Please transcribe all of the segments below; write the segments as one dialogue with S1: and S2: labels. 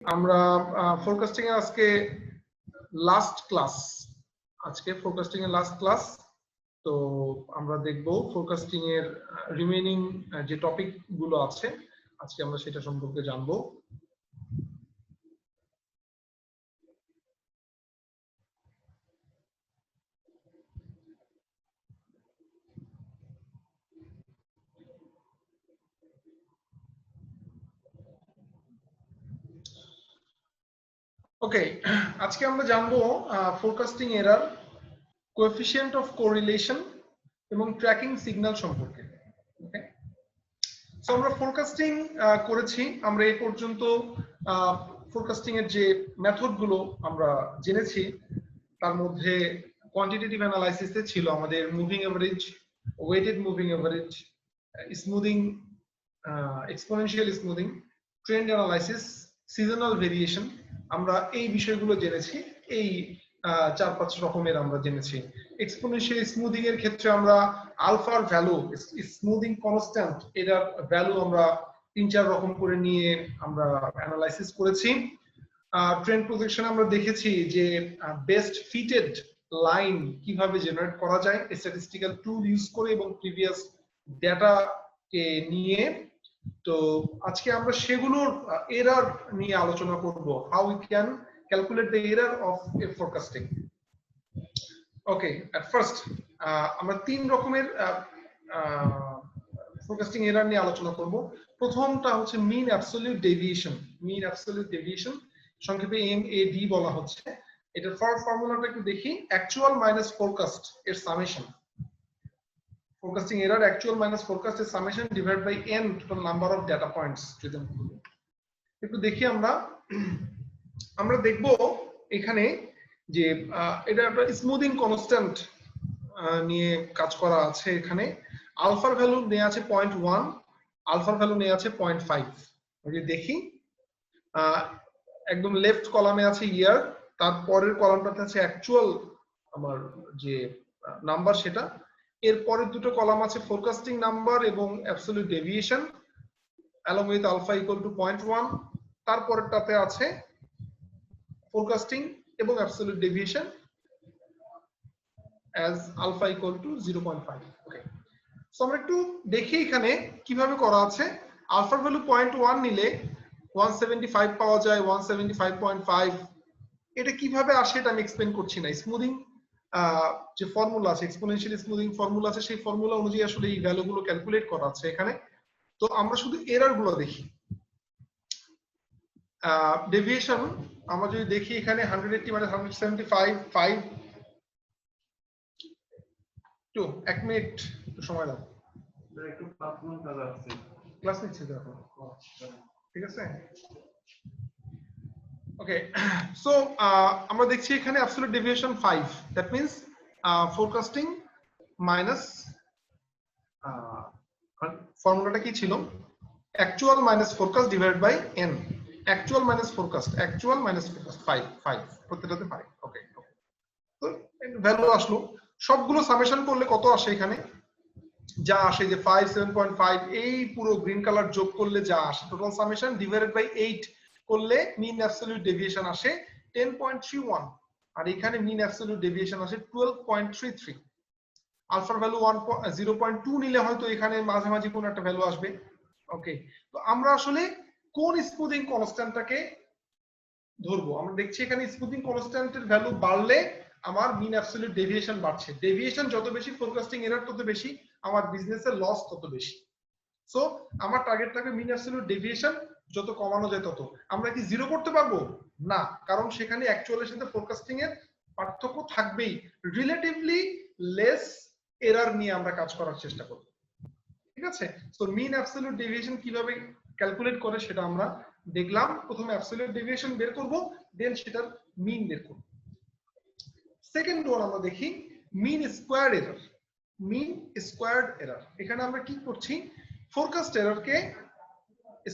S1: আমরা ফোরকাস্টিং এর আজকে লাস্ট ক্লাস, তো আমরা দেখব ফোরকাস্টিং এর রিমেইনিং যে টপিক গুলো আছে আজকে আমরা সেটা সম্পর্কে জানবো। ওকে, আজকে আমরা জানবো forecasting error, coefficient of correlation এবং ট্র্যাকিং সিগন্যাল সম্পর্কে। ওকে, সো আমরা ফোরকাস্টিং করেছি, আমরা এই পর্যন্ত ফোরকাস্টিং এর যে মেথড গুলো আমরা জেনেছি তার মধ্যে কোয়ান্টিটেটিভ অ্যানালাইসিসে ছিল আমাদের moving average, weighted moving average, smoothing, exponential smoothing, trend analysis, seasonal variation. আমরা এই বিষয়গুলো জেনেছি, এই 4-5 রকমের আমরা জেনেছি। এক্সপোনেনশিয়াল স্মুদিং এর ক্ষেত্রে আমরা আলফার ভ্যালু, স্মুদিং কনস্ট্যান্ট, এটার ভ্যালু আমরা 3-4 রকম করে নিয়ে আমরা অ্যানালাইসিস করেছি। ট্রেন্ড প্রজেকশন আমরা দেখেছি যে বেস্ট ফিটেড লাইন কিভাবে জেনারেট করা যায় স্ট্যাটিস্টিক্যাল টুল ইউজ করে এবং প্রিভিয়াস ডেটা কে নিয়ে। তো আজকে আমরা সেগুলোর এরর নিয়ে আলোচনা করব, how we can calculate the error of A forecasting. Okay, at first আমরা 3 রকমের ফোরকাস্টিং এরর নিয়ে আলোচনা করব। প্রথমটা হচ্ছে মিন অ্যাবসলিউট ডেভিয়েশন, সংক্ষেপে MAD বলা হচ্ছে। এটার ফর্মুলাটা একটু দেখি, অ্যাকচুয়াল মাইনাস ফোরকাস্ট এর summation. Forecasting error actual minus forecast এর summation divide by n total number of data points. যদি একটু দেখি আমরা দেখব এখানে যে এটা একটা স্মুদিং কনস্ট্যান্ট নিয়ে কাজ করা আছে। এখানে আলফার ভ্যালু নেওয়া আছে 0.1, আলফার ভ্যালু নেওয়া আছে 0.5। যদি দেখি একদম লেফট কলামে আছে ইয়ার, তারপরের কলামটাতে আছে অ্যাকচুয়াল আমার যে নাম্বার সেটা, এর পরের দুটো কলাম আছে ফোরকাস্টিং নাম্বার এবং absolute deviation along with alpha equal to 0.1, তারপরেরটাতে আছে ফোরকাস্টিং এবং absolute deviation as alpha equal to 0.5। Okay, so আমরা একটু দেখি এখানে কিভাবে করা আছে। আলফার ভ্যালু 0.1 নিলে 175 পাওয়া যায়, 175.5। এটা কিভাবে আসে এটা আমি এক্সপ্লেইন করছি না। স্মুদিং যে ফর্মুলা আছে, এক্সপোনেনশিয়াল স্মুদিং ফর্মুলা আছে, সেই ফর্মুলা অনুযায়ী আসলে এই ভ্যালুগুলো ক্যালকুলেট করা আছে এখানে। তো আমরা শুধু এরর গুলো দেখি। ডেভিয়েশন আমরা যদি দেখি এখানে 180 মানে 175, 5 টু 1 মিনিট সময় দাও, একটু ক্লাস নিচ্ছি দেখো, ঠিক আছে। ওকে, সো আমরা দেখছি এখানে absolute deviation 5, that means forecasting minus ফর্মুলাটা কি ছিল, actual minus forecast divide by n। Actual minus forecast 5 প্রত্যেকটাতে 5। ওকে, তো ভ্যালু আসলো, সবগুলো সামেশন করলে কত আসে এখানে, যা আসে যে 5, 7.5, এই পুরো গ্রিন কালার যোগ করলে যা আসে টোটাল সামেশন ডিভাইডেড বাই 8 করলে মিন অ্যাবসলিউট ডেভিয়েশন আসে 10.31, আর এখানে মিন অ্যাবসলিউট ডেভিয়েশন আসে 12.33। আলফার ভ্যালু 0.2 নিলে হয়তো এখানে মাঝামাঝি কোন একটা ভ্যালু আসবে। ওকে, তো আমরা আসলে কোন স্মুদিং কনস্ট্যান্টটাকে ধরবো। আমরা দেখছি এখানে স্মুদিং কনস্ট্যান্টের ভ্যালু বাড়লে আমার মিন অ্যাবসলিউট ডেভিয়েশন বাড়ছে। ডেভিয়েশন যত বেশি, ফোরকাস্টিং এরর তত বেশি, আমার বিজনেসের লস তত বেশি। সো আমার টার্গেট থাকবে মিন অ্যাবসলিউট ডেভিয়েশন যত কমানো যায় তত। আমরা কি জিরো করতে পারবো না, কারণ সেখানে অ্যাকচুয়ালের সাথে ফোরকাস্টিং এর পার্থক্য থাকবেই। রিলেটিভলি লেস এরর নিয়ে আমরা কাজ করার চেষ্টা করব, ঠিক আছে। সো মিন অ্যাবসলিউট ডেভিয়েশন কিভাবে ক্যালকুলেট করে সেটা আমরা দেখলাম। প্রথমে অ্যাবসলিউট ডেভিয়েশন বের করব, দেন সেটার মিন বের করব। সেকেন্ড ওয়ান আমরা দেখি মিন স্কয়ার্ড এরর। মিন স্কয়ার্ড এরর, এখানে আমরা কি করছি, ফোরকাস্ট এররকে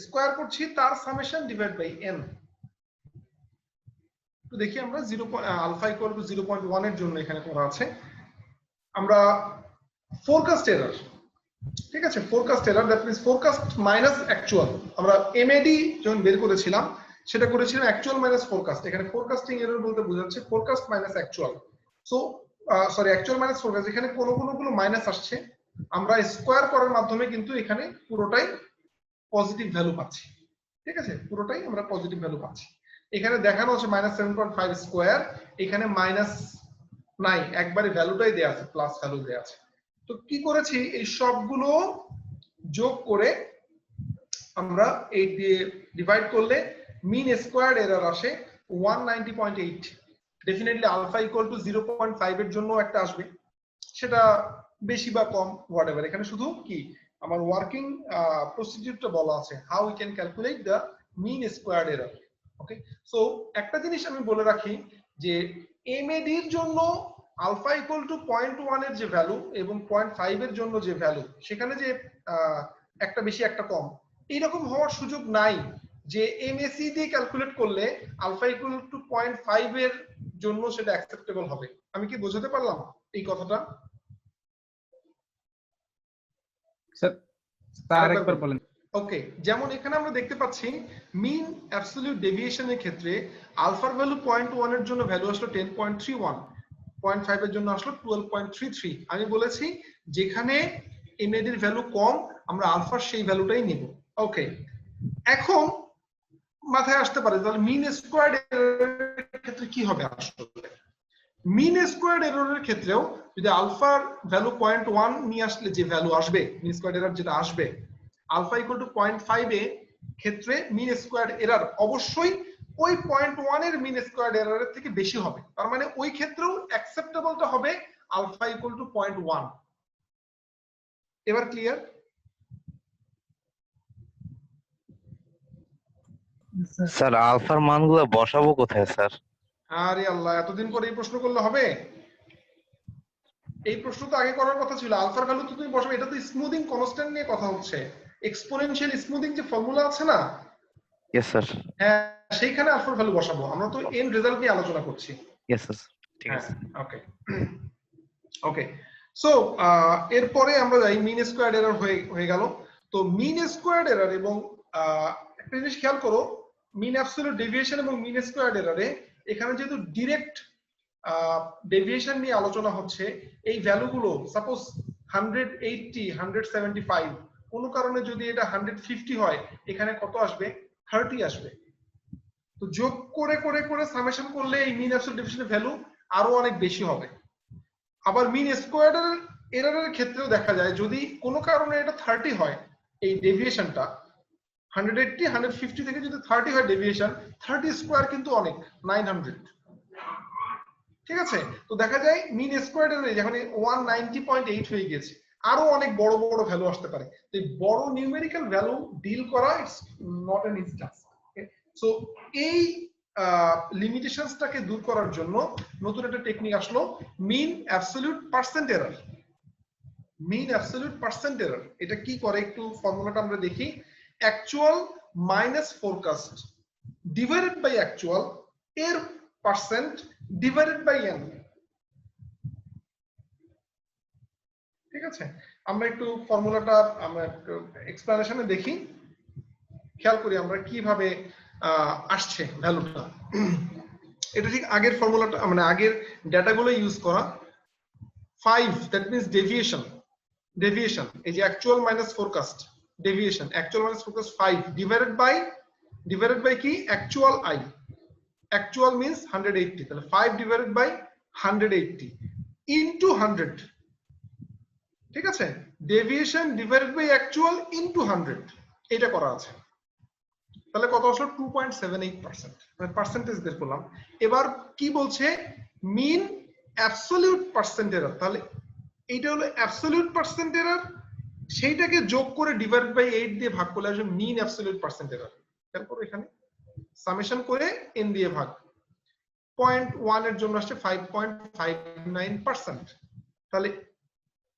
S1: স্কয়ার করছি, তার সামেশন ডিভাইড বাই n। তো দেখি আমরা আলফা ইকুয়াল টু 0.1 এর জন্য এখানে করা আছে। আমরা ফোরকাস্ট এরর, ঠিক আছে, forecast error that means forecast minus actual. আমরা MAD যখন বের করেছিলাম, সেটা করেছিলাম অ্যাকচুয়াল মাইনাস ফোরকাস্ট। এখানে ফোরকাস্টিং এরর বলতে বোঝাচ্ছে forecast minus actual. So sorry, actual minus forecast, এখানে কোনগুলো মাইনাস আসছে, আমরা স্কোয়ার করার মাধ্যমে কিন্তু এখানে পুরোটাই পজিটিভ ভ্যালু পাচ্ছি। ঠিক আছে, পুরোটাই আমরা পজিটিভ ভ্যালু পাচ্ছি। এখানে দেখানো হচ্ছে -7.5 স্কোয়ার, এখানে মাইনাস নাই, একবারে ভ্যালুটাই দেয়া আছে, প্লাস ভ্যালু দেয়া আছে। তো কি করেছি, এই সবগুলো যোগ করে আমরা এই দিয়ে ডিভাইড করলে মিন স্কোয়ার্ড এরর আসে 190.8। ডেফিনেটলি আলফা ইকুয়াল টু 0.5 এর জন্য একটা আসবে, সেটা বেশি বা কম হোয়াটএভার। এখানে শুধু কি আমার ওয়ার্কিং প্রসিডিউরটা বলা আছে, how we can calculate the mean squared error. Okay, so একটা জিনিস আমি বলে রাখি যে এমএডি এর জন্য আলফা ইকুয়াল টু 0.1 এর যে ভ্যালু এবং 0.5 এর জন্য যে ভ্যালু, সেখানে যে একটা বেশি একটা কম, এইরকম হওয়ার সুযোগ নাই যে এমএসি দিয়ে ক্যালকুলেট করলে আলফা ইকুয়াল টু 0.5 এর জন্য সেটা অ্যাকসেপ্টেবল হবে। আমি কি বোঝাতে পারলাম এই কথাটা?
S2: স্যার আরেকবার বলেন।
S1: ওকে, যেমন এখানে আমরা দেখতে পাচ্ছি মিন অ্যাবসলিউট ডেভিয়েশনের ক্ষেত্রে আলফার ভ্যালু 0.1 এর জন্য ভ্যালু আসলো 10.31, 0.5 এর জন্য আসলো 12.33। আমি বলেছি যেখানে এমএডি এর ভ্যালু কম, আমরা আলফার সেই ভ্যালুটাই নিব। ওকে, এখন মাথায় আসতে পারে তাহলে মিন স্কোয়ার্ড এররের ক্ষেত্রে কি হবে। আসলে মিন স্কোয়ার্ড এররের ক্ষেত্রেও যদি আলফার ভ্যালু 0.1 নিয়ে আসলে যে ভ্যালু আসবে, মিন স্কোয়ার্ড এরর যেটা আসবে আলফা ইকুয়াল টু 0.5 এর ক্ষেত্রে মিন স্কোয়ার্ড এরর অবশ্যই ওই 0.1 এর মিন স্কোয়ার্ড এররের থেকে বেশি হবে। তার মানে ওই ক্ষেত্রেও অ্যাকসেপ্টেবলটা হবে আলফা ইকুয়াল টু 0.1। এবার ক্লিয়ার?
S3: স্যার আলফার মানগুলো বসাবো কোথায় স্যার?
S1: আরে আল্লাহ, এতদিন পরে এই প্রশ্ন করলে হবে? এই প্রশ্ন তো আগে করার কথা ছিল। আলফার ভ্যালু তো তুমি বসাবে, এটা তো স্মুথিং কনস্ট্যান্ট নিয়ে কথা হচ্ছে। এক্সপোনেনশিয়াল স্মুথিং যে ফর্মুলা আছে না,
S3: ইয়েস স্যার।
S1: হ্যাঁ, সেইখানে আলফার ভ্যালু বসাবো। আমরা তো এন্ড রেজাল্ট নিয়ে আলোচনা করছি।
S3: ইয়েস স্যার, ঠিক
S1: হ্যাঁ,
S3: আছে।
S1: ওকে ওকে। সো এরপরে আমরা যাই মিন স্কোয়ার্ড এরর হয়ে গেল। তো মিন স্কোয়ার্ড এরর এবং একটা জিনিস খেয়াল করো, মিন অ্যাবসলিউট ডেভিয়েশন এবং মিন স্কোয়ার্ড এররে এখানে যেহেতু ডিরেক্ট ডেভিয়েশন নিয়ে আলোচনা হচ্ছে, এই ভ্যালুগুলো সাপোজ 180, 175, কোনো কারণে যদি এটা 150 হয়, এখানে কত আসবে? 30 আসবে। তো যোগ করে করে করে সামেশন করলে এই মিন অ্যাবসলিউট ডেভিয়েশনের ভ্যালু আরো অনেক বেশি হবে। আবার মিন স্কোয়ার্ড এররের ক্ষেত্রেও দেখা যায় যদি কোনো কারণে এটা 30 হয়, এই ডেভিয়েশনটা 180, 150 থেকে যদি 30 হয় ডেভিয়েশন, 30 স্কোয়ার কিন্তু অনেক, 900। ঠিক আছে, তো দেখা যায় মিন স্কোয়ার্ড এর যখন 190.8 হয়ে গেছে, আরো অনেক বড় বড় ভ্যালু আসতে পারে। তো এই বড় নিউমেরিক্যাল ভ্যালু ডিল করা it's not an easy task. So এই লিমিটেশনসটাকে দূর করার জন্য নতুন একটা টেকনিক আসলো, mean absolute percent error. Mean absolute percent error এটা কি করে, একটু ফর্মুলাটা আমরা দেখি। Actual minus forecast divided by actual এর পার্সেন্ট ডিভাইডেড বাই এন। ঠিক আছে, আমরা একটু ফর্মুলাটা আমরা একটু এক্সপ্লেনেশনে দেখি, খেয়াল করি আমরা কিভাবে আসছে ভ্যালুটা। এটা ঠিক আগের ফর্মুলাটা, মানে আগের ডেটাগুলো ইউজ করা। 5 দ্যাট মিন্স ডেভিয়েশন, ডেভিয়েশন এই যে actual minus forecast deviation, actual minus forecast 5 divided by কি অ্যাকচুয়াল আই, অ্যাকচুয়াল মিন্স 180, তাহলে 5 ডিভাইডেড বাই 180 ইনটু 100। ঠিক আছে, deviation divided by actual into 100 এটা করা আছে। তাহলে কত আসলো? 2.78%, মানে পার্সেন্টেজ বের করলাম। এবার কি বলছে? Mean absolute percent error. তাহলে এইটা হলো অ্যাবসলিউট পার্সেন্ট এরর, সেইটাকে যোগ করে ডিভাইড বাই 8 দিয়ে ভাগ করলে আসবে মিন অ্যাবসলিউট পার্সেন্ট এরর। তারপর এখানে সামেশন করে n দিয়ে ভাগ, 0.1 এর জন্য আসছে 5.59%। তাহলে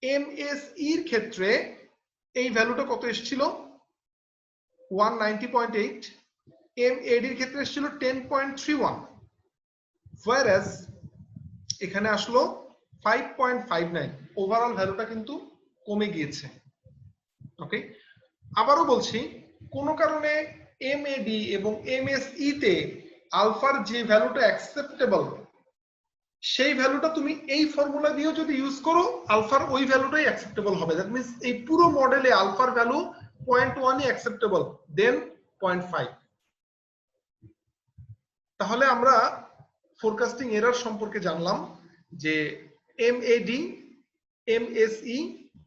S1: এমএসই এর ক্ষেত্রে এই ভ্যালুটা কত এসেছিল? 190.8। এমএডি এর ক্ষেত্রে এসেছিল 10.31, whereas এখানে আসলো 5.59। ওভারঅল ভ্যালুটা কিন্তু কমে গিয়েছে। ওকে, আবারও বলছি, কোনো কারণে এমএডি এবং এমএসই তে আলফার যে ভ্যালুটা অ্যাকসেপ্টেবল সেই ভ্যালুটা তুমি এই ফর্মুলা দিয়েও যদি ইউজ করো আলফার ওই ভ্যালুটাই অ্যাকসেপ্টেবল হবে। দ্যাট মিন্স এই পুরো মডেলে আলফার ভ্যালু 0.1 ই অ্যাকসেপ্টেবল, দেন 0.5। তাহলে আমরা ফোরকাস্টিং এরর সম্পর্কে জানলাম যে এমএডি, এমএসই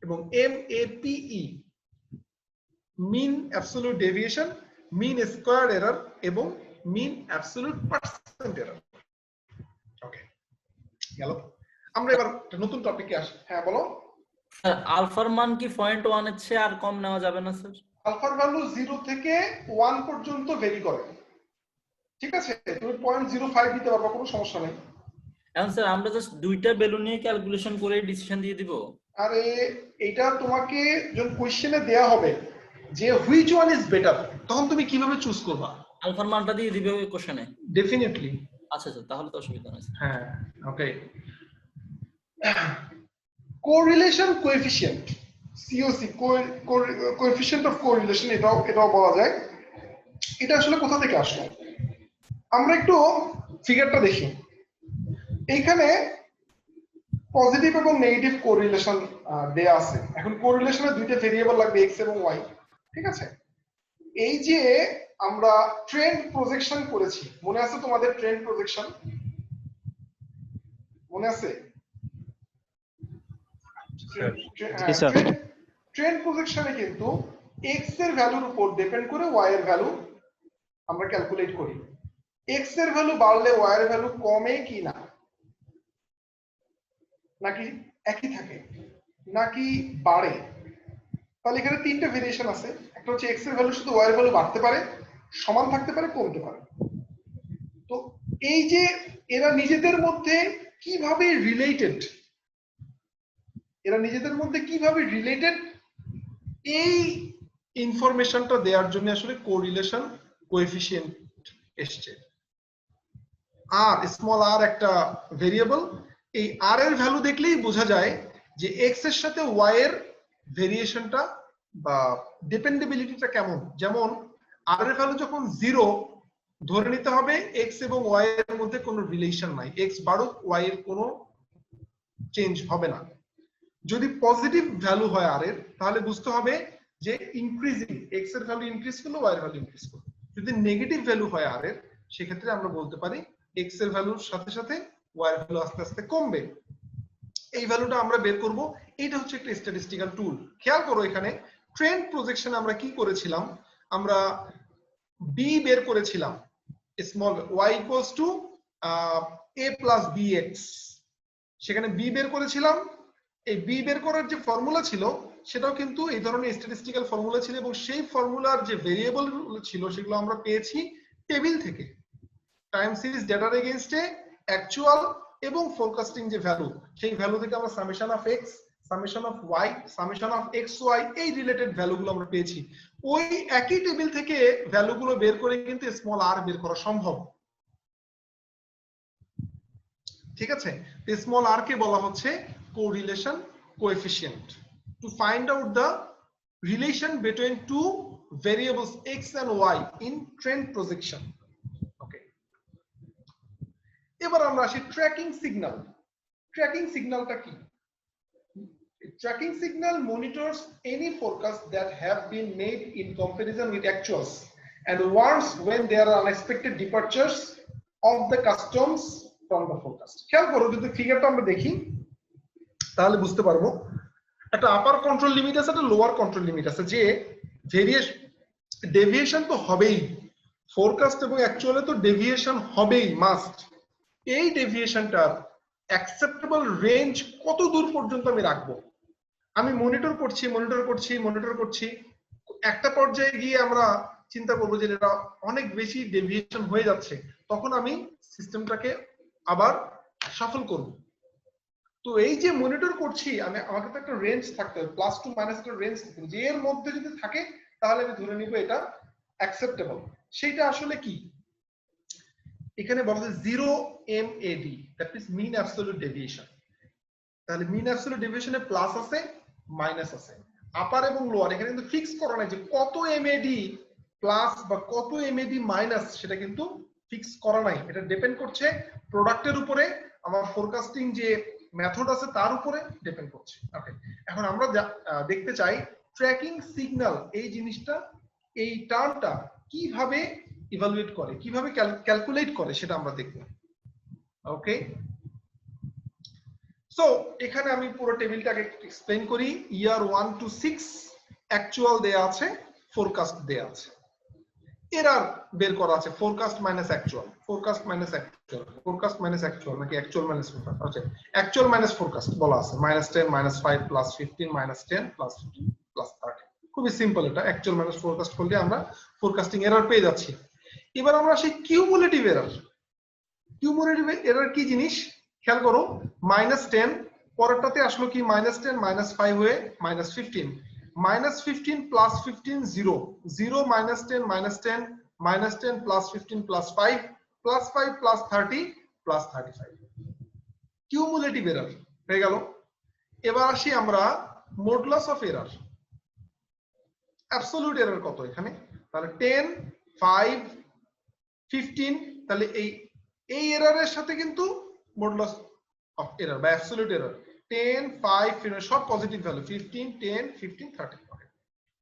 S1: এবং এমএপিই, মিন অ্যাবসলিউট ডেভিয়েশন, মিন স্কয়ার এরর এবং মিন অ্যাবসলিউট পার্সেন্ট এরর। ওকে, গেল। আমরা এবার নতুন টপিকে আসি। হ্যাঁ বলো।
S2: স্যার আলফার মান কি 0.1 এর চেয়ে আর কম নেওয়া যাবে না স্যার?
S1: আলফার ভ্যালু 0 থেকে 1 পর্যন্ত ভেরি করে, ঠিক আছে? তুমি 0.05 দিতে পারবে, কোনো সমস্যা নেই।
S2: এখন স্যার আমরা জাস্ট দুইটা ভ্যালু নিয়ে ক্যালকুলেশন করে ডিসিশন দিয়ে দিব?
S1: আরে এটা তোমাকে যখন কোশ্চেনে দেয়া হবে যে হুইচ ওয়ান ইজ বেটার, তখন তুমি কিভাবে চুজ করবা?
S2: আলফার মানটা দিয়ে দিবে ওই কোশ্চেনে?
S1: ডেফিনেটলি।
S2: আচ্ছা স্যার, তাহলে তো অসুবিধা নেই।
S1: হ্যাঁ, okay. Correlation coefficient, COC, coefficient of correlation, এটাও বলা যায়। এটা আসলে কোথা থেকে আসলো? আমরা একটু ফিগারটা দেখি। এইখানে পজিটিভ এবং নেগেটিভ কোরিলেশন দেয়া আছে। এখন কোরিলেশনে দুইটা ভেরিয়েবল লাগবে, এক্স এবং ওয়াই, ঠিক আছে? এই যে আমরা ট্রেন্ড প্রজেকশন করেছি, মনে আছে তোমাদের ট্রেন্ড প্রজেকশন? মনে আছে? ট্রেন্ড প্রজেকশনে কিন্তু এক্স এর ভ্যালুর উপর ডিপেন্ড করে ওয়াই এর ভ্যালু আমরা ক্যালকুলেট করি। এক্স এর ভ্যালু বাড়লে ওয়াই এর ভ্যালু কমে কি না, নাকি একই থাকে, নাকি বাড়ে? তাহলে এখানে তিনটা ভেরিয়েশন আছে। একটা হচ্ছে এক্স এর ভ্যালু শুধু ওয়াই এর ভ্যালু বাড়তে পারে, সমান থাকতে পারে, কমতে পারে। তো এই যে এরা নিজেদের মধ্যে কিভাবে রিলেটেড, এই ইনফরমেশনটা দেওয়ার জন্য আসলে কোরিলেশন কোএফিশিয়েন্ট এসছে। আর স্মল আর একটা ভেরিয়েবল, এই আর এর ভ্যালু দেখলেই বোঝা যায় যে এক্স এর সাথে ওয়াই এর ভেরিয়েশনটা বা ডিপেন্ডেবিলিটিটা কেমন। যেমন আর এর ভ্যালু যখন 0, ধরে নিতে হবে এক্স এবং ওয়াই এর মধ্যে কোনো রিলেশন নাই, এক্স বাড়ুক ওয়াই এর কোনো চেঞ্জ হবে না। যদি পজিটিভ ভ্যালু হয় আর এর, তাহলে বুঝতে হবে যে ইনক্রিজিং, এক্স এর ভ্যালু ইনক্রিজ করলো, ওয়াই এর ভ্যালু ইনক্রিজ করলো। যদি নেগেটিভ ভ্যালু হয় আর এর, সেক্ষেত্রে আমরা বলতে পারি এক্স এর ভ্যালুর সাথে সাথে ওয়াই এর ভ্যালু আস্তে আস্তে কমবে। এই ভ্যালুটা আমরা বের করব। এটা হচ্ছে একটা স্ট্যাটিস্টিক্যাল টুল। খেয়াল করো এখানে ট্রেন্ড প্রজেকশন আমরা কি করেছিলাম, আমরা বি বের করেছিলাম, small y equals to a plus b x. সেখানে বি বের করেছিলাম। এই বি বের করার যে ফর্মুলা ছিল সেটাও কিন্তু এই ধরনের স্ট্যাটিস্টিক্যাল ফর্মুলা ছিল, এবং সেই ফর্মুলার যে ভেরিয়েবল ছিল সেগুলো আমরা পেয়েছি টেবিল থেকে। টাইম সিরিজ ডেটার এগেইনস্টে অ্যাকচুয়াল এবং ফোরকাস্টিং যে ভ্যালু, সেই ভ্যালু থেকে আমরা summation of x, summation of y, summation of x y, এই রিলেটেড ভ্যালুগুলো আমরা পেয়েছি। ওই একই টেবিল থেকে ভ্যালুগুলো বের করে কিন্তু স্মল আর বের করা সম্ভব, ঠিক আছে? স্মল আর কে বলা হচ্ছে correlation coefficient, to find out the relation between two variables x and y in trend projection. Okay, এবার আমরা আসি ট্র্যাকিং সিগন্যাল। ট্র্যাকিং সিগন্যালটা কি? Tracking signal monitors any forecast that have been made in comparison with actuals and warns when there are unexpected departures of the customs from the forecast. খেয়াল করো, যদি ফিগারটা আমরা দেখি তাহলে বুঝতে পারবো একটা আপার কন্ট্রোল লিমিট আছে, একটা লোয়ার কন্ট্রোল লিমিট আছে। যে ডেভিয়েশন তো হবেই, ফোরকাস্ট এবং অ্যাকচুয়ালে তো ডেভিয়েশন হবেই, মাস্ট। এই ডেভিয়েশনটার অ্যাকসেপ্টেবল রেঞ্জ কত দূর পর্যন্ত আমি রাখবো, আমি মনিটর করছি। একটা পর্যায়ে গিয়ে আমরা চিন্তা করবো যে এটা অনেক বেশি ডেভিয়েশন হয়ে যাচ্ছে, তখন আমি সিস্টেমটাকে আবার শাফল করব। তো এই যে মনিটর করছি আমাকে তো একটা রেঞ্জ থাকতে হবে, প্লাস টু মাইনাস একটা রেঞ্জ থাকতে হবে, যে এর মধ্যে যদি থাকে তাহলে আমি ধরে নিব এটা অ্যাকসেপ্টেবল। সেইটা আসলে কি? এখানে বলা যায় 0 MAD, that is mean absolute deviation. তাহলে মিন অ্যাবসলিউট ডেভিয়েশনে প্লাস আছে, মাইনাস আছে, আপার এবং লোয়ার। এখানে কিন্তু ফিক্স করা নাই যে কত MAD প্লাস বা কত এমএডি মাইনাস সেটা কিন্তু ফিক্স করা নাই, এটা ডিপেন্ড করছে প্রোডাক্টের উপরে, আমার ফোরকাস্টিং যে মেথড আছে তার উপরে ডিপেন্ড করছে। ওকে, এখন আমরা দেখতে চাই ট্র্যাকিং সিগন্যাল এই জিনিসটা, এই টার্মটা কিভাবে ইভালুয়েট করে, কিভাবে ক্যালকুলেট করে সেটা আমরা দেখব। ওকে, সো এখানে আমি পুরো টেবিলটাকে এক্সপ্লেইন করি। ইয়ার 1 to 6 অ্যাকচুয়াল দেয়া আছে, ফোরকাস্ট দেয়া আছে, এরর বের করা আছে, forecast minus actual, forecast minus actual, forecast minus actual নাকি অ্যাকচুয়াল মাইনাস ফোরকাস্ট, আচ্ছা অ্যাকচুয়াল মাইনাস ফোরকাস্ট বলা আছে, -10 -5 +15 -10 +15 +30। খুবই সিম্পল, এটা অ্যাকচুয়াল মাইনাস ফোরকাস্ট করলে আমরা ফোরকাস্টিং এরর পেয়ে যাচ্ছি। এবার আমরা সেই কিউমুলেটিভ এরর, কিউমুলেটিভ এরর কি জিনিস খেয়াল করো, -10 পরেরটাতে আসলো কি -10 -5 হয়ে -15, -15 +15 0, 0 -10 -10 -10 +15 +5 +5 +30 +35, কিউমুলেটিভ এরর হয়ে গেল। এবার আসি আমরা modulus of error, absolute error কত এখানে, তাহলে 10 5 15, তাহলে এই এররের সাথে কিন্তু মডুলাস অফ এরর বা অ্যাবসলিউট এরর 10 5 15 সব পজিটিভ ভ্যালু, 15 10 15 30।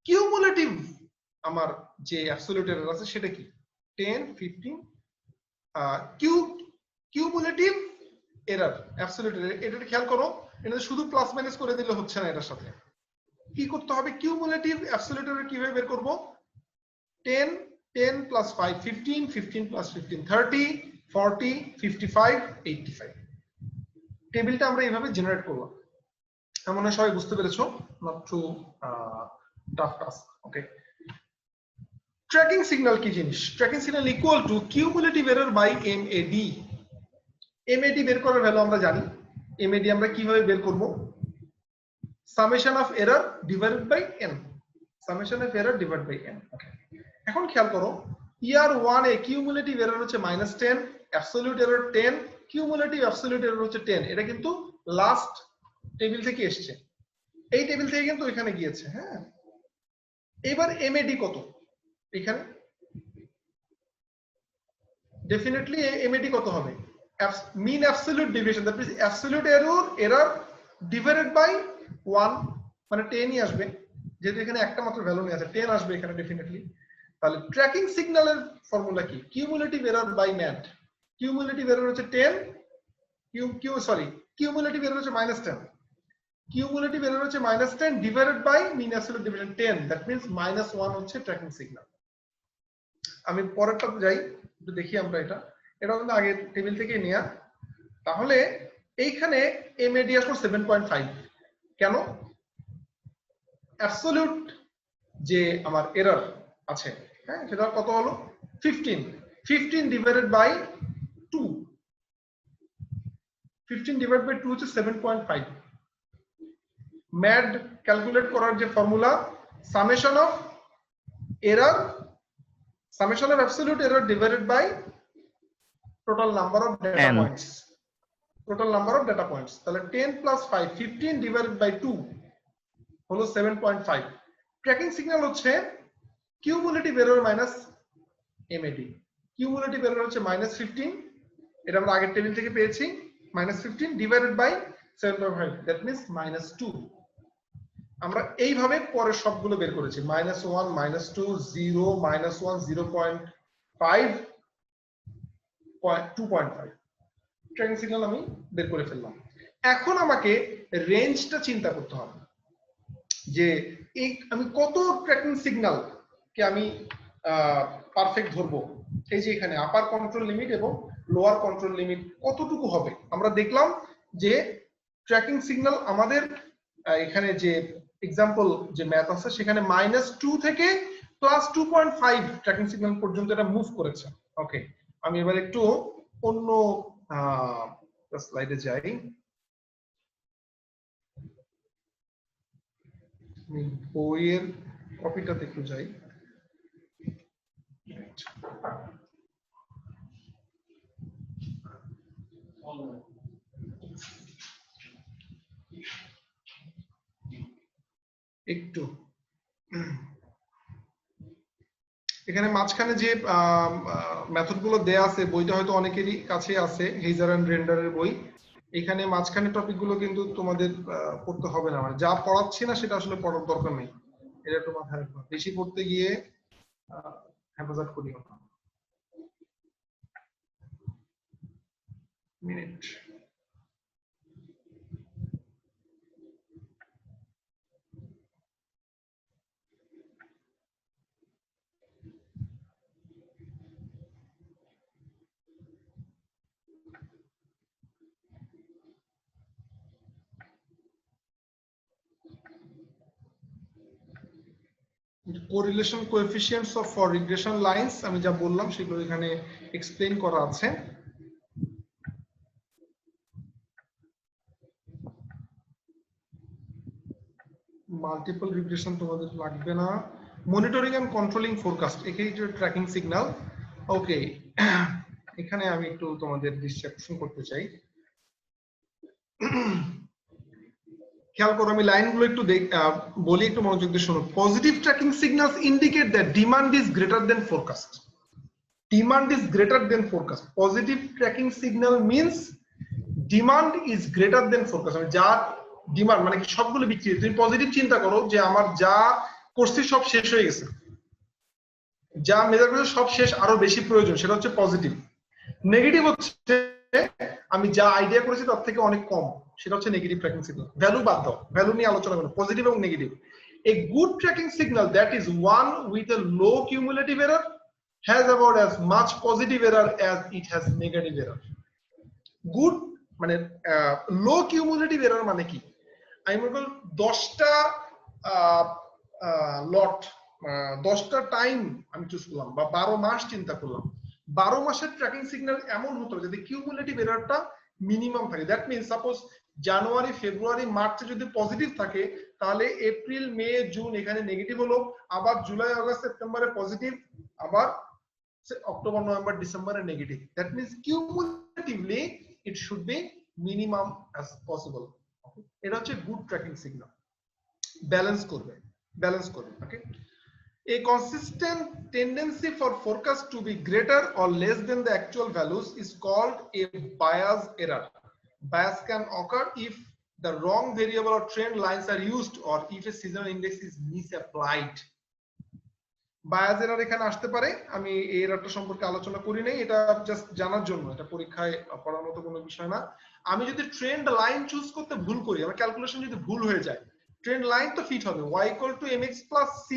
S1: কিউমুলেটিভ আমার যে অ্যাবসলিউট এরর আছে সেটা কি 10 15, কিউমুলেটিভ এরর অ্যাবসলিউট এরর, এটা খেয়াল করো, এটা শুধু প্লাস মাইনাস করে দিলে হচ্ছে না, এটার সাথে কি করতে হবে, কিউমুলেটিভ অ্যাবসলিউট এরর কিভাবে বের করব, 10 10 + 5 15, 15 + 15 30 40 55 85। টেবিলটা আমরা এইভাবে জেনারেট করলাম। মনে হয় সবাই বুঝতে পেরেছো, not too tough task. Okay, tracking signal কি জিনিস, tracking signal equal to cumulative error by MAD. MAD বের করার ভ্যালু আমরা জানি, এমএডি আমরা কিভাবে বের করব, summation of error divided by N, summation of error divide by N. Okay, এখন খেয়াল করো ইয়ার 1 এ কিউমুলেটিভ এরর হচ্ছে -10, absolute error 10, cumulative absolute error হচ্ছে 10, এটা কিন্তু লাস্ট টেবিল থেকে এসেছে, এই টেবিল থেকে কিন্তু এখানে গিয়েছে। হ্যাঁ, এবার এমএডি কত এখানে, ডেফিনেটলি এমএডি কত হবে, mean absolute deviation, that means absolute error divided by 1, মানে 10 ই আসবে, যেহেতু এখানে একটা মাত্র ভ্যালু নেই আছে, 10 আসবে এখানে ডেফিনেটলি। তাহলে ট্র্যাকিং সিগন্যালের ফর্মুলা কি, cumulative error by MAD, cumulative error হচ্ছে 10, কিউমুলেটিভ এরর হচ্ছে -10, কিউমুলেটিভ এরর হচ্ছে -10 divided by mean absolute deviation 10, that means -1 হচ্ছে ট্র্যাকিং সিগন্যাল। আমি পরেরটাতে যাই, একটু দেখি আমরা এটা কিন্তু আগে টেবিল থেকে নেয়া। তাহলে এইখানে এমএডি আসলো 7.5, কেন, অ্যাবসলিউট যে আমার এরর আছে, হ্যাঁ সেটা কত হলো 15, 15 ডিভাইডেড বাই 2, 15 ডিভাইড বাই 2 হচ্ছে 7.5। ম্যাড ক্যালকুলেট করার যে formula, summation of error, summation of absolute error divided by total number of data points, total number of data points. তাহলে 10 + 5 15 ডিভাইডেড বাই 2 হলো 7.5। ট্র্যাকিং সিগন্যাল হচ্ছে cumulative error minus MAD, cumulative error হচ্ছে -15, এটা আমরা আগের table থেকে পেয়েছি, -15 divided by 7.5, that means -2। আমরা এইভাবে পরের সবগুলো বের করেছি, -1 -2 0 -1 0.5 2.5, ট্র্যাকিং সিগন্যাল আমি বের করে ফেললাম। এখন আমাকে রেঞ্জটা চিন্তা করতে হবে যে এই আমি কত ট্র্যাকিং সিগন্যাল কে আমি পারফেক্ট ধরবো, এই যে এখানে আপার কন্ট্রোল লিমিট এবং লোয়ার কন্ট্রোল লিমিট কতটুকু হবে। আমরা দেখলাম যে ট্র্যাকিং সিগন্যাল আমাদের এখানে যে এক্সাম্পল যে ম্যাথ আছে সেখানে -2 থেকে +2.5 ট্র্যাকিং সিগন্যাল পর্যন্ত এটা মুভ করেছে। ওকে, আমি এবার একটু অন্য স্লাইডে যাই, বইয়ের কপিটাতে একটু যাই। একটু এখানে মাঝখানে যে মেথড গুলো দেয়া আছে বইটা হয়তো অনেকেরই কাছে আছে, হেইজার এন্ড রেন্ডারের বই। এখানে মাঝখানে টপিক গুলো কিন্তু তোমাদের পড়তে হবে না, মানে যা পড়াচ্ছি না সেটা আসলে পড়ার দরকার নেই, এটা একটু মাথায় রাখবা, বেশি পড়তে গিয়ে হেফাজত করিও না। Minute correlation coefficients of for regression lines আমি যা বললাম সেগুলো এখানে এক্সপ্লেইন করা আছে। মাল্টিপল রিগ্রেশন তোমাদের লাগবে না। মনিটরিং এন্ড কন্ট্রোলিং ফোরকাস্ট, এখানে ট্র্যাকিং সিগন্যাল। ওকে, এখানে আমি একটু তোমাদের ডিস্ট্রাকশন করতে চাই। খেয়াল করো, আমি লাইনগুলো একটু বলি, একটু মনোযোগ দিয়ে শোনো। Positive tracking signals indicate that demand is greater than forecast. Demand is greater than forecast. Positive tracking signal means demand is greater than forecast. মানে যা ডিমান্ড মানে কি সবগুলো বিক্রি, তুমি পজিটিভ চিন্তা করো যে আমার যা করছি সব শেষ হয়ে গেছে, যা মেজার করছি সব শেষ, আরো বেশি প্রয়োজন, সেটা হচ্ছে পজিটিভ। নেগেটিভ হচ্ছে আমি যা আইডিয়া করেছি তার থেকে অনেক কম, সেটা হচ্ছে নেগেটিভ ট্র্যাকিং সিগন্যাল। ভ্যালু বাদ দাও, ভ্যালু নিয়ে আলোচনা করো, পজিটিভ এবং negative. A good tracking signal that is one with a low cumulative error has about as much positive error as it has negative error. Good মানে লো cumulative error মানে কি, আমি মনে করি 10টা লট 10টা টাইম আমি চুজ করলাম বা 12 মাস চিন্তা করলাম, 12 মাসের ট্র্যাকিং সিগন্যাল এমন হতো যদি কিউমুলেটিভ এররটা মিনিমাম থাকে। দ্যাট মিন্স সাপোজ জানুয়ারি ফেব্রুয়ারি মার্চে যদি পজিটিভ থাকে, তাহলে এপ্রিল মে জুন এখানে নেগেটিভ হলো, আবার জুলাই আগস্ট সেপ্টেম্বরে পজিটিভ, আবার October, November, December and negative. That means cumulatively it should be minimum as possible. Okay, এটা হচ্ছে good tracking signal, balance করবে। Okay, a consistent tendency for forecast to be greater or less than the actual values is called a bias error. Bias can occur if the wrong variable or trend lines are used or if a seasonal index is misapplied. Bias error এখানে আসতে পারে, আমি এই এররটা সম্পর্কে আলোচনা করি নাই, এটা জাস্ট জানার জন্য, এটা পরীক্ষায় পড়ার মতো কোনো বিষয় না। আমি যদি ট্রেন্ড লাইন চুজ করতে ভুল করি, আমার ক্যালকুলেশন যদি ভুল হয়ে যায়, ট্রেন্ড লাইন তো ফিট হবে, y = mx + c,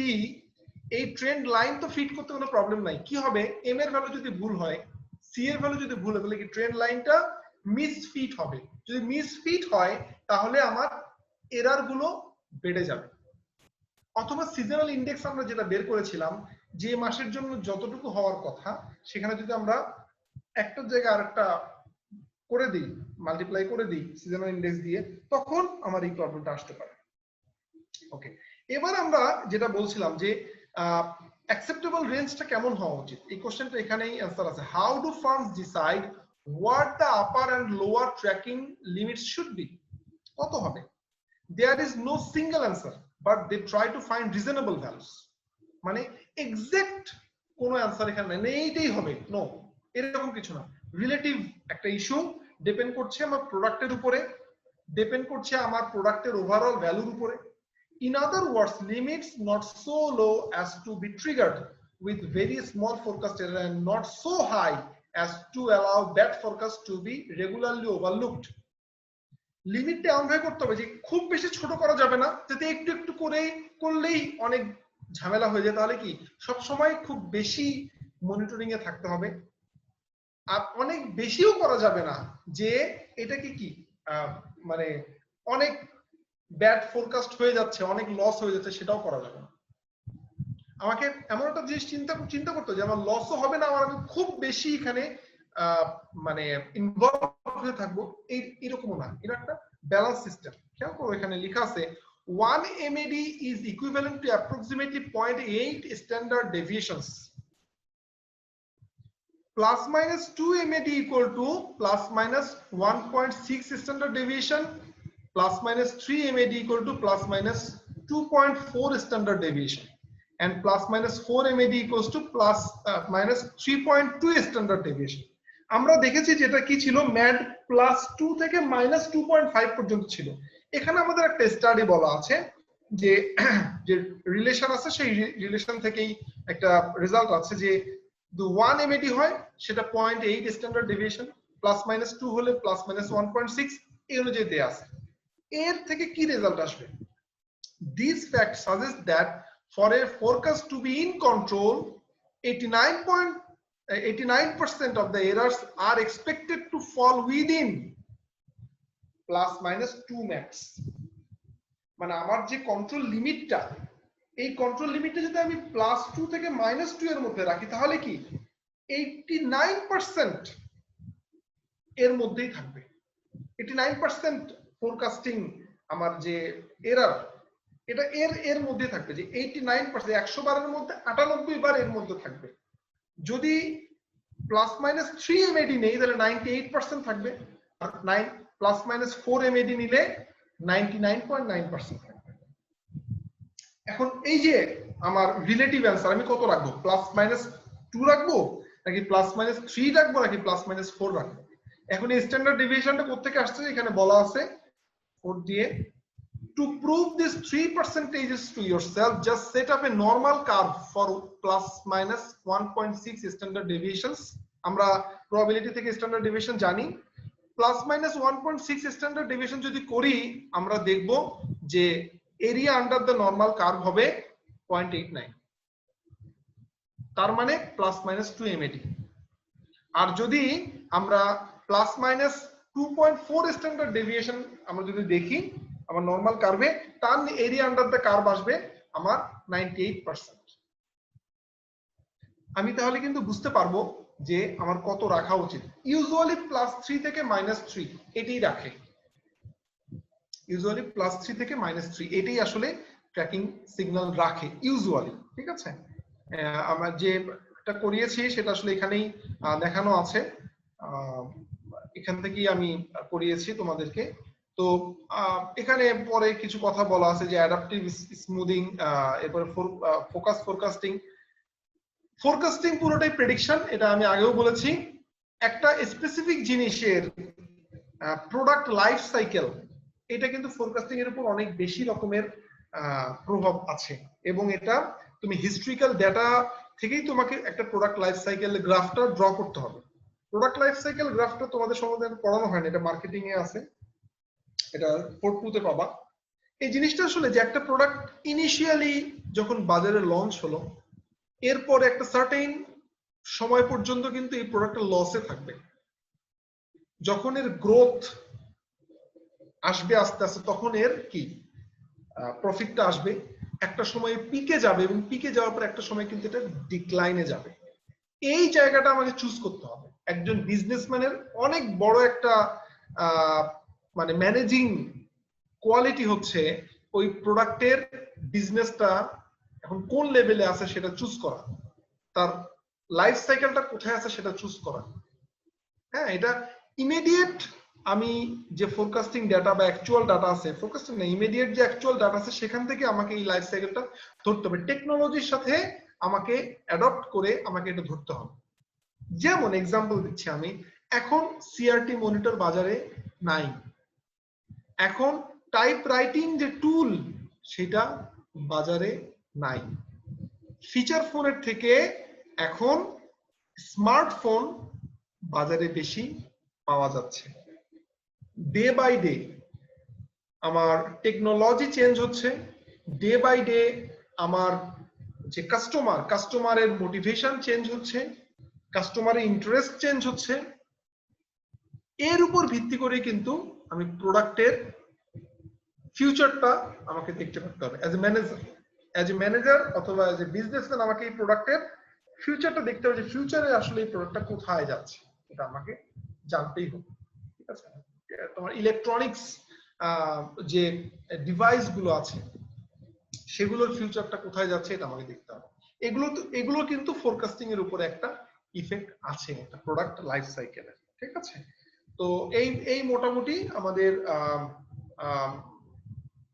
S1: এই ট্রেন্ড লাইন তো ফিট করতে কোনো প্রবলেম নাই। কি হবে, m এর ভ্যালু যদি ভুল হয়, c এর ভ্যালু যদি ভুল হয়, তাহলে কি ট্রেন্ড লাইনটা মিসফিট হবে। যদি মিসফিট হয় তাহলে আমার এরর গুলো বেড়ে যাবে। অথবা সিজনাল ইন্ডেক্স আমরা যেটা বের করেছিলাম, যে মাসের জন্য যতটুকু হওয়ার কথা সেখানে যদি আমরা একটা জায়গায় আরেকটা করে দিই, মাল্টিপ্লাই করে দিই সিজনাল ইন্ডেক্স দিয়ে, তখন আমার এই প্রবলেমটা আসতে পারে। ওকে, এবার আমরা যেটা বলছিলাম যে অ্যাকসেপ্টেবল রেঞ্জটা কেমন হওয়া উচিত, এই কোশ্চেনটা এখানেই অ্যান্সার আছে। How do firms decide what the upper end lower tracking limits should be, কত হবে? There is no single answer, but they try to find reasonable values. মানে এক্সাক্ট কোনো অ্যান্সার এখানে নেই, এইটাই হবে, নো, এরকম কিছু না। রিলেটিভ একটা ইস্যু, ডিপেন্ড করছে আমার প্রোডাক্টের উপরে, ডিপেন্ড করছে আমার প্রোডাক্টের ওভারঅল ভ্যালুর উপরে। In other words, limits not so low as to be triggered with very small forecast error and not so high as to allow that forecast to be regularly overlooked. লিমিটটা এমন করতে হবে যে খুব বেশি ছোট করা যাবে না, যাতে একটু একটু করে করলেই অনেক ঝামেলা হয়ে যায়, তাহলে কি সব সময় খুব বেশি মনিটরিং এ থাকতে হবে। আর অনেক বেশিও করা যাবে না যে এটাকে কি মানে অনেক ব্যাড ফোরকাস্ট হয়ে যাচ্ছে, অনেক লস হয়ে যাচ্ছে, সেটাও করা যাবে না। আমাকে এমন একটা জিনিস চিন্তা করতে যে আমার লসও হবে না, আমার আমি খুব বেশি এখানে মানে ইনভলভ হয়ে থাকবো, এরকমও না, এটা একটা ব্যালেন্স সিস্টেম। খেয়াল করো এখানে লেখা আছে 1 MAD is equivalent to approximately 0.8 standard deviations. Plus minus 2 MAD equal to plus minus 1.6 standard deviation. Plus minus 3 MAD equal to plus minus 2.4 standard deviation. and plus minus 4 MAD equals to plus minus 3.2 standard deviation. আমরা দেখেছি যেটা কি ছিল mad +2 থেকে -2.5 পর্যন্ত ছিল। এখানে আমাদের একটা স্টাডি বলা আছে যে যে রিলেশন আছে সেই রিলেশন থেকেই একটা রেজাল্ট আছে যে 1 MAD হয় সেটা 0.8 স্ট্যান্ডার্ড ডেভিয়েশন, +-2 হলে +-1.6 এই অনুযায়ী দেয়া আছে। এর থেকে কি রেজাল্ট আসবে? These facts suggest that for a forecast to be in control, 89% of the errors are expected to fall within +-2 max. মানে আমার যে কন্ট্রোল লিমিটটা, এই কন্ট্রোল লিমিটটা যদি আমি +2 থেকে -2 এর মধ্যে রাখি তাহলে কি 89% এর মধ্যেই থাকবে। 89% ফোরকাস্টিং আমার যে এরর এটা এর মধ্যে থাকবে, যে 89% 100 বারের মধ্যে 98 বার এর মধ্যে থাকবে। যদি +-3 MAD নেই তাহলে 98% থাকবে, আর +-4 MAD নিলে 99.9% থাকবে। এখন এই যে আমার রিলেটিভ অ্যান্সার আমি কত রাখবো, +-2 রাখবো নাকি +-3 রাখবো নাকি +-4 রাখবো? এখন এই স্ট্যান্ডার্ড ডেভিয়েশনটা কোত্থেকে আসছে? এখানে বলা আছে 4 দিয়ে to prove this 3 percentages to yourself, just set up a normal curve for +-1.6 standard deviations. আমরা probability থেকে standard deviation জানি, +-1.6 standard deviation যদি করি আমরা দেখব যে area under the normal curve হবে 0.89, তার মানে +-2 MAD। আর যদি আমরা +-2.4 স্ট্যান্ডার্ড ডেভিয়েশন আমরা যদি দেখি আমার নরমাল কার্ভে, তার এরিয়া আন্ডার দ্য কার্ভ আসবে আমার 98%। আমি তাহলে কিন্তু বুঝতে পারবো যে আমার কত রাখা উচিত। ইউজুয়ালি +3 থেকে -3 এটাই রাখে, ইউজুয়ালি +3 থেকে -3 এটাই আসলে ট্র্যাকিং সিগন্যাল রাখে ইউজুয়ালি। ঠিক আছে, আমরা যেটা করিয়েছি সেটা আসলে এখানেই দেখানো আছে, এখান থেকেই আমি করিয়েছি তোমাদেরকে। তো এখানে পরে কিছু কথা বলা আছে যে অ্যাডাপটিভ স্মুদিং, এরপরে ফোরকাস্টিং। ফোরকাস্টিং পুরোটাই প্রেডিকশন, এটা আমি আগেও বলেছি। একটা স্পেসিফিক জিনিসের প্রোডাক্ট লাইফ সাইকেল, এটা কিন্তু ফোরকাস্টিং এর উপর অনেক বেশি রকমের প্রভাব আছে, এবং এটা তুমি হিস্ট্রিক্যাল ডেটা থেকেই তোমাকে একটা প্রোডাক্ট লাইফ সাইকেল গ্রাফটা ড্র করতে হবে। প্রোডাক্ট লাইফ সাইকেল গ্রাফটা তোমাদের সম্বন্ধে পড়ানো হয়নি, এটা মার্কেটিং এ আছে, এটা 4.2 তে পাবা। এই জিনিসটা আসলে যে একটা প্রোডাক্ট ইনিশিয়ালি যখন বাজারে লঞ্চ হলো, এরপর একটা সার্টেইন সময় পর্যন্ত কিন্তু এই প্রোডাক্টটা লসে থাকবে। যখন এর গ্রোথ আসবে আস্তে আস্তে তখন এর কি প্রফিটটা আসবে, একটা সময় পিকে যাবে, এবং পিকে যাওয়ার পর একটা সময় কিন্তু এটা ডিক্লাইনে যাবে। এই জায়গাটা আমাকে চুজ করতে হবে। একজন বিজনেসম্যানের অনেক বড় একটা মানে ম্যানেজিং কোয়ালিটি হচ্ছে ওই প্রোডাক্টের বিজনেসটা এখন কোন লেভেলে আছে সেটা চুজ করা, তার লাইফ সাইকেলটা কোথায় আছে সেটা চুজ করা। হ্যাঁ, এটা ইমিডিয়েট আমি যে ফোরকাস্টিং ডাটা বা অ্যাকচুয়াল ডাটা আছে, ফোরকাস্টিং না, ইমিডিয়েট যে অ্যাকচুয়াল ডাটা আছে সেখান থেকে আমাকে এই লাইফ সাইকেলটা ধরতে হবে, টেকনোলজির সাথে আমাকে অ্যাডপ্ট করে আমাকে এটা ধরতে হবে। যেমন এক্সাম্পল দিচ্ছি আমি, এখন সিআরটি মনিটর বাজারে নাই, এখন টাইপ রাইটিং যে টুল সেটা বাজারে নাই। ফিচার ফোনের থেকে এখন স্মার্টফোন বাজারে বেশি পাওয়া যাচ্ছে। ডে বাই ডে আমার টেকনোলজি চেঞ্জ হচ্ছে, ডে বাই ডে আমার যে কাস্টমারের মোটিভেশন চেঞ্জ হচ্ছে, কাস্টমারের ইন্টারেস্ট চেঞ্জ হচ্ছে। এর উপর ভিত্তি করে কিন্তু আমি প্রোডাক্টের ফিউচারটা আমাকে দেখতে পারতে হবে। অ্যাজ এ ম্যানেজার অথবা অ্যাজ এ বিজনেসম্যান আমাকে এই প্রোডাক্টের ফিউচারটা দেখতে হবে, যে ফিউচারে আসলে এই প্রোডাক্টটা কোথায় যাচ্ছে এটা আমাকে জানতেই হবে। ঠিক আছে, তোমার ইলেকট্রনিক্স যে ডিভাইস গুলো আছে সেগুলোর ফিউচারটা কোথায় যাচ্ছে এটা আমাকে দেখতে হবে। এগুলো কিন্তু ফোরকাস্টিং এর উপরে একটা ইফেক্ট আছে একটা প্রোডাক্ট লাইফ সাইকেলের। ঠিক আছে, তো এই মোটামুটি আমাদের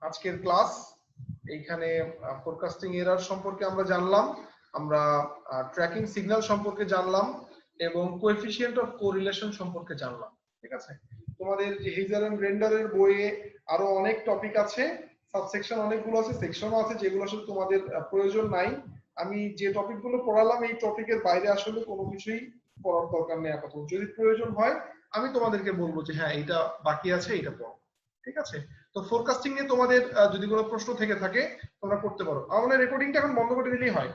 S1: আজকের ক্লাস। এইখানে ফোরকাস্টিং এরার সম্পর্কে আমরা জানলাম, আমরা ট্র্যাকিং সিগন্যাল সম্পর্কে জানলাম এবং কোএফিসিয়েন্ট অফ কোরিলেশন সম্পর্কে জানলাম। ঠিক আছে, তোমাদের যে হেজার এন্ড রেন্ডারের বইয়ে আরো অনেক টপিক আছে, সাবসেকশন অনেকগুলো আছে, সেকশনও আছে যেগুলো আসলে তোমাদের প্রয়োজন নাই। আমি যে টপিকগুলো পড়ালাম এই টপিকের বাইরে আসলে কোনো কিছুই পড়ার দরকার নেই আপাতত। যদি প্রয়োজন হয় আমি তোমাদেরকে বলবো যে হ্যাঁ এটা বাকি আছে, এটা পড়ো। ঠিক আছে, তো ফোরকাস্টিং নিয়ে তোমাদের যদি কোনো প্রশ্ন থেকে থাকে তোমরা করতে পারো। আমার রেকর্ডিংটা এখন বন্ধ করে দিলেই হয়।